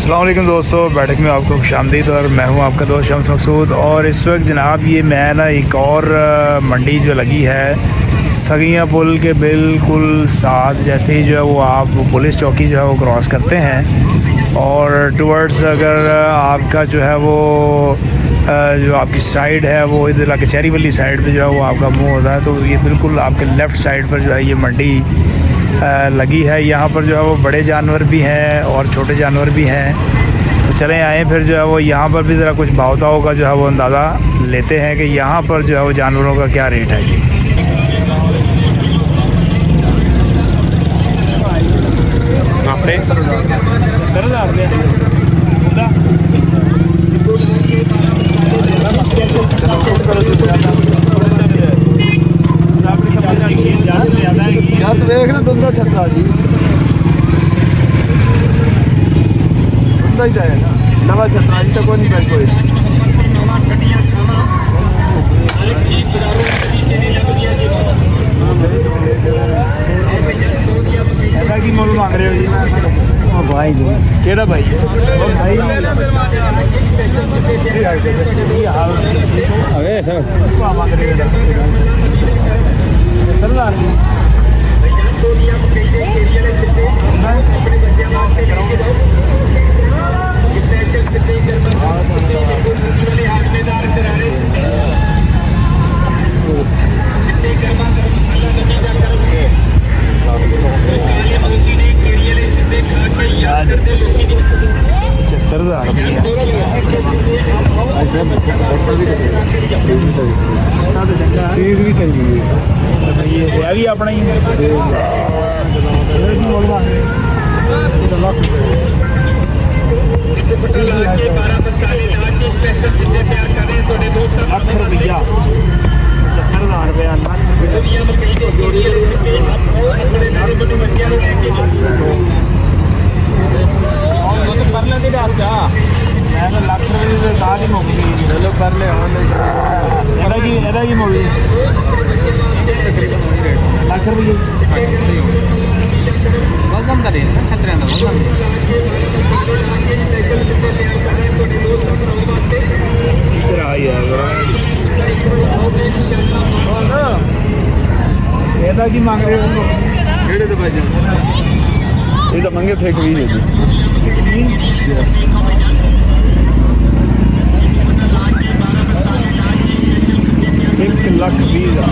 अस्सलाम वालेकुम दोस्तों, बैठक में आपको खुशामदीद। और मैं हूं आपका दोस्त शम्स मकसूद। और इस वक्त जनाब ये मैं ना एक और मंडी जो लगी है सगिया पुल के बिल्कुल साथ, जैसे ही जो है वो आप पुलिस चौकी जो है वो क्रॉस करते हैं और टुवर्ड्स अगर आपका जो है वो जो आपकी साइड है वो इधर कचहरी वाली साइड पे जो है वो आपका मुंह होता है, तो ये बिल्कुल आपके लेफ़्ट साइड पर जो है ये मंडी लगी है। यहाँ पर जो है वो बड़े जानवर भी हैं और छोटे जानवर भी हैं। तो चलें आए फिर जो है वो यहाँ पर भी ज़रा कुछ भाव ताव का जो है वो अंदाज़ा लेते हैं कि यहाँ पर जो है वो जानवरों का क्या रेट है जी। ਵੇਖ ਨਾ ਦੁੰਦਾ ਛੱਤਰਾ ਜੀ ਦੁੰਦਾ ਹੀ ਜਾਏ ਨਾ ਨਵਾਂ ਛੱਤਰਾ ਜੀ ਤਾਂ ਕੋਈ ਨਹੀਂ ਕੋਈ ऐसा की मोल मांग रहे हो जी? भाई जी केड़ा भाई है? चीज़ भी चाहिए ये भी अपना ही की मांग रहे हो? ਕਿਹੜੇ ਤੇ ਭਾਈ ਇਹ ਤਾਂ ਮੰਗੇ ਥੇ ਕੋਈ ਨਹੀਂ ਜੀ 1,20,000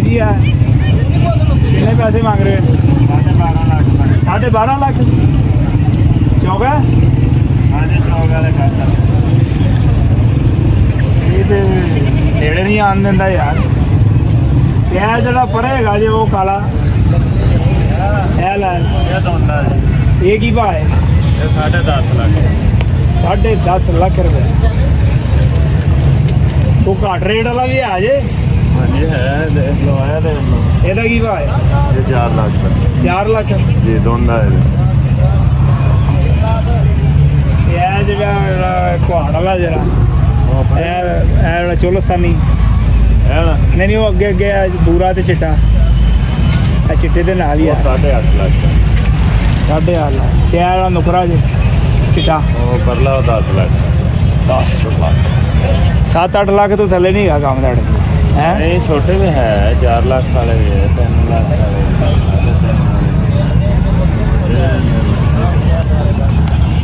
जी है। कितने पैसे मांग रहे हैं? 12.5 लाख। चौक है ये नेड़े नहीं आन देंदा यार। क्या जरा परे हैगा जे वो काला ये की भाव है? 10.5 लाख 10.5 लाख रुपए। वो घट रेट वाला भी है जे? ये है लवाया दे ਇਹਦਾ ਕੀ ਭਾਅ ਹੈ? ये 4 लाख 4 ਲੱਖ। जी दोनों ਇਹ ਜਿਹੜਾ ਕੁਹਾੜ ਵਾਲਾ ਜਰਾ ਇਹ ਵਾਲਾ ਚੋਲਸਤਾਨੀ है ना ਨਹੀਂ ਉਹ ਅੱਗੇ ਅੱਗੇ ਬੂਰਾ ਤੇ ਚਿੱਟਾ ਇਹ ਚਿੱਟੇ ਦੇ ਨਾਲ ਹੀ ਆ 8.5 लाख 8.5 ਲੱਖ। ਤੇ ਇਹ ਵਾਲਾ ਨੁਕਰਾ ਜੇ ਚਿੱਟਾ वो परला 10 लाख 10 ਲੱਖ। 7-8 ਲੱਖ ਤੋਂ ਥੱਲੇ ਨਹੀਂ ਹੈਗਾ ਕੰਮ ਤੁਹਾਡੇ है? नहीं छोटे में है 4 लाख वाले भी है 3 लाख वाले।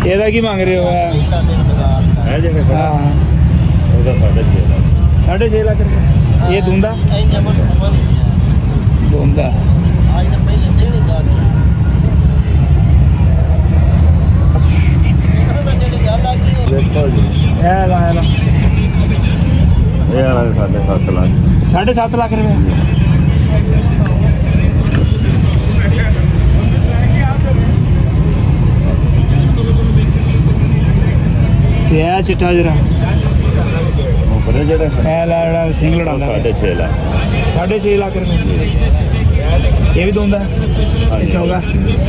ਇਹਦਾ ਕੀ ਮੰਗ ਰਹੇ ਹੋ? है जगह हाँ ਉਹਦਾ 6.5 लाख 6.5 ਲੱਖ ਰੁਪਏ। ਇਹ ਦੁੰਦਾ ਦੁੰਦਾ 7.5 लाख रुपये क्या चिट्टा जरा ਉੱਪਰ ਜਿਹੜੇ सिंह लड़ा 6.5 ਲੱਖ 6.5 लाख रुपये ये भी दूंगा चौगा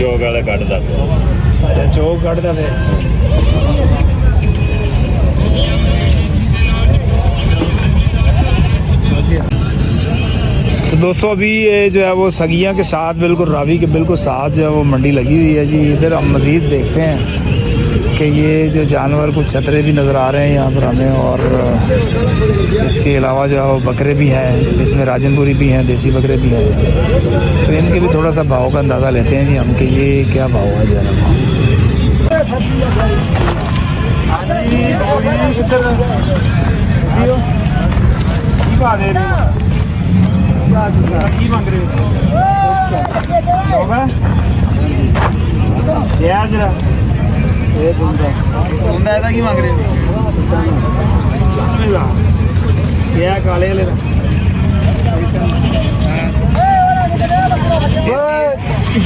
ਚੋਗ ਵਾਲੇ ਕੱਢਦਾ अच्छा चौक कटता फिर तो दोस्तों अभी ये जो है वो सगिया के साथ बिल्कुल रावी के बिल्कुल साथ जो है वो मंडी लगी हुई है जी। इधर हम मज़ीद देखते हैं कि ये जो जानवर कुछ छतरे भी नज़र आ रहे हैं यहाँ पर हमें, और इसके अलावा जो है वो बकरे भी हैं, इसमें राजनपुरी भी हैं, देसी बकरे भी हैं। तो इनके भी थोड़ा सा भाव का अंदाज़ा लेते हैं जी हम कि ये क्या भाव है ज़रा। की मांग रहे हो? 95 का क्या काले वाले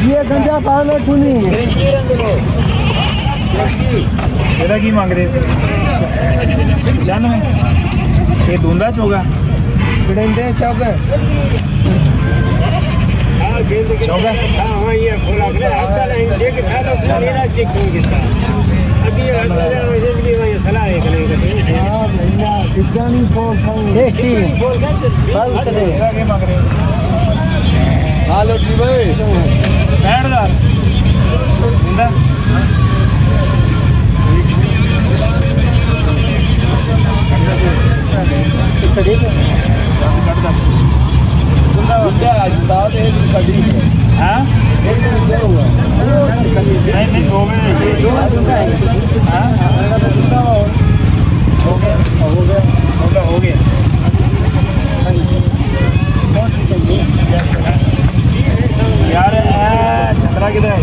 ये गंजा पालो चुनी ਇਹਦਾ ਕੀ ਮੰਗ ਰਹੇ 95 ਇਹ ਦੁੰਦਾ ਚੋਗਾ ਗੜੰਦੇ ਚੌਗਾ चौगा हाँ ये खोला के आता नहीं देख खा लो मेरा चेक हो गया अभी ये सलाह है करेंगे हां भैया कितनी फोन टेस्टी बाल करे के मांग रहे हालो जी भाई 60000 इंदा कितने कटदा हाँ नहीं हो गए यार छतरा किधर है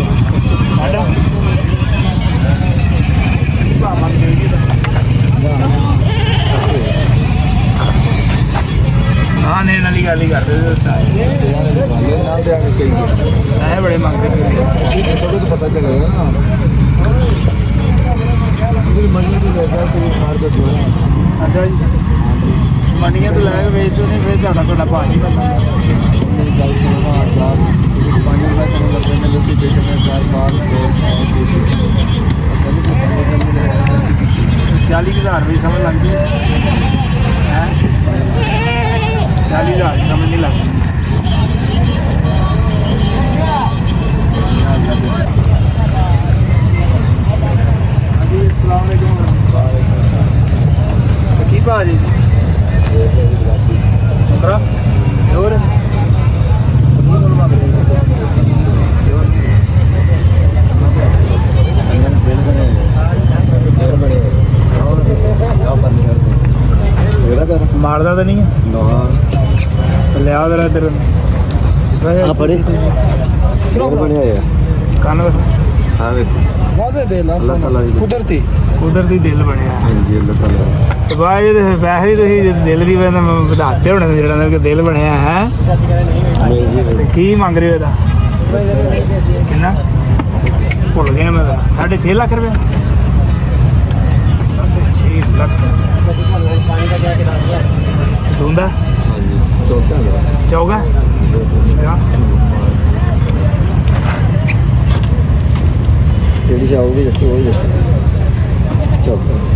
हाँ नहीं नाली गाली करते बड़े मांगते तो पता चलेगा ना अच्छा जी मंडियां तो लैके बेचते नहीं फिर थोड़ा भाजी बनता 40,000 रुपये समझ लगती है 40,000 समझ नहीं लगती। की भाजी और मारदा तो नहीं है लिया जरा इधर कुदरती दिल बने भाई वैसे ही दिल की बताते होने जो दिल बने है की मंग रहे हो कि भुल गया मैं 6.5 लाख रुपये 6.5 लाख दूंदा चौगा चौगा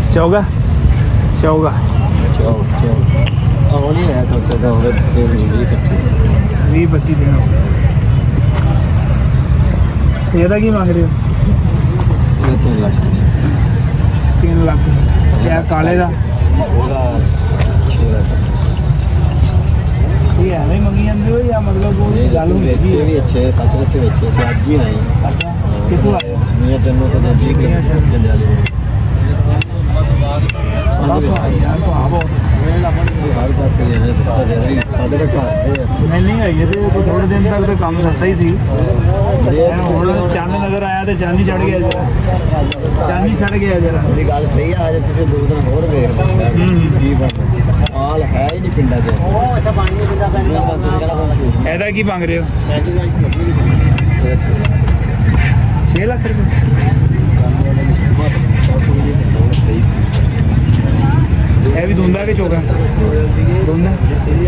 चौगा नहीं है 20-25 दिन ਇਹਦਾ ਕੀ ਮੰਗ ਰਹੇ ਹੋ 3 ਲੱਖ क्या काले का ये है नहीं मंगी जाते हो या मतलब वो गल होंदी भी अच्छे 7 अच्छे अच्छे आज ही नहीं अच्छा कितों आए मैं तन्नू तो जी के जंजाली नहीं आई है थोड़े दिन तक तो काम सस्ता ही सी ਹੁਣ ਚੰਨ ਨਜ਼ਰ ਆਇਆ ਤੇ ਚਾਂਦੀ ਚੜ ਗਿਆ ਜਰਾ ਚਾਂਦੀ ਚੜ ਗਿਆ ਜਰਾ ਮੇਰੀ ਗੱਲ ਸਹੀ ਆ ਅੱਜ ਤੁਸੀਂ 2 ਦਿਨ ਹੋਰ ਵੇਖ ਕੀ ਬਣਦਾ ਹਾਲ ਹੈ ਹੀ ਨਹੀਂ ਪਿੰਡਾਂ 'ਚ ਉਹ ਅੱਛਾ ਪਾਣੀ ਨਹੀਂ ਪਿੰਦਾ ਪੈਂਦਾ ਇਹਦਾ ਕੀ ਮੰਗ ਰਹੇ ਹੋ 6 ਲੱਖ ਰੁਪਏ ਇਹ ਵੀ ਧੁੰਦਾ ਕਿ ਚੋਗਾ ਧੁੰਦਾ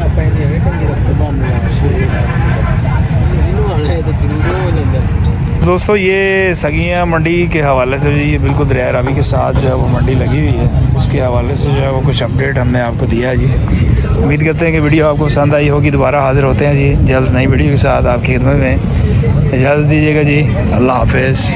ਆਪਾਂ ਇਹਨੇ ਐਵੇਂ ਢੰਗੇ ਰੱਖਦੇ दोस्तों ये सगिया मंडी के हवाले से ये बिल्कुल दरिया रावी के साथ जो है वो मंडी लगी हुई है उसके हवाले से जो है वो कुछ अपडेट हमने आपको दिया है जी। उम्मीद करते हैं कि वीडियो आपको पसंद आई होगी। दोबारा हाजिर होते हैं जी जल्द नई वीडियो के साथ आपकी खिदमत में। इजाज़त दीजिएगा जी। अल्लाह हाफिज़।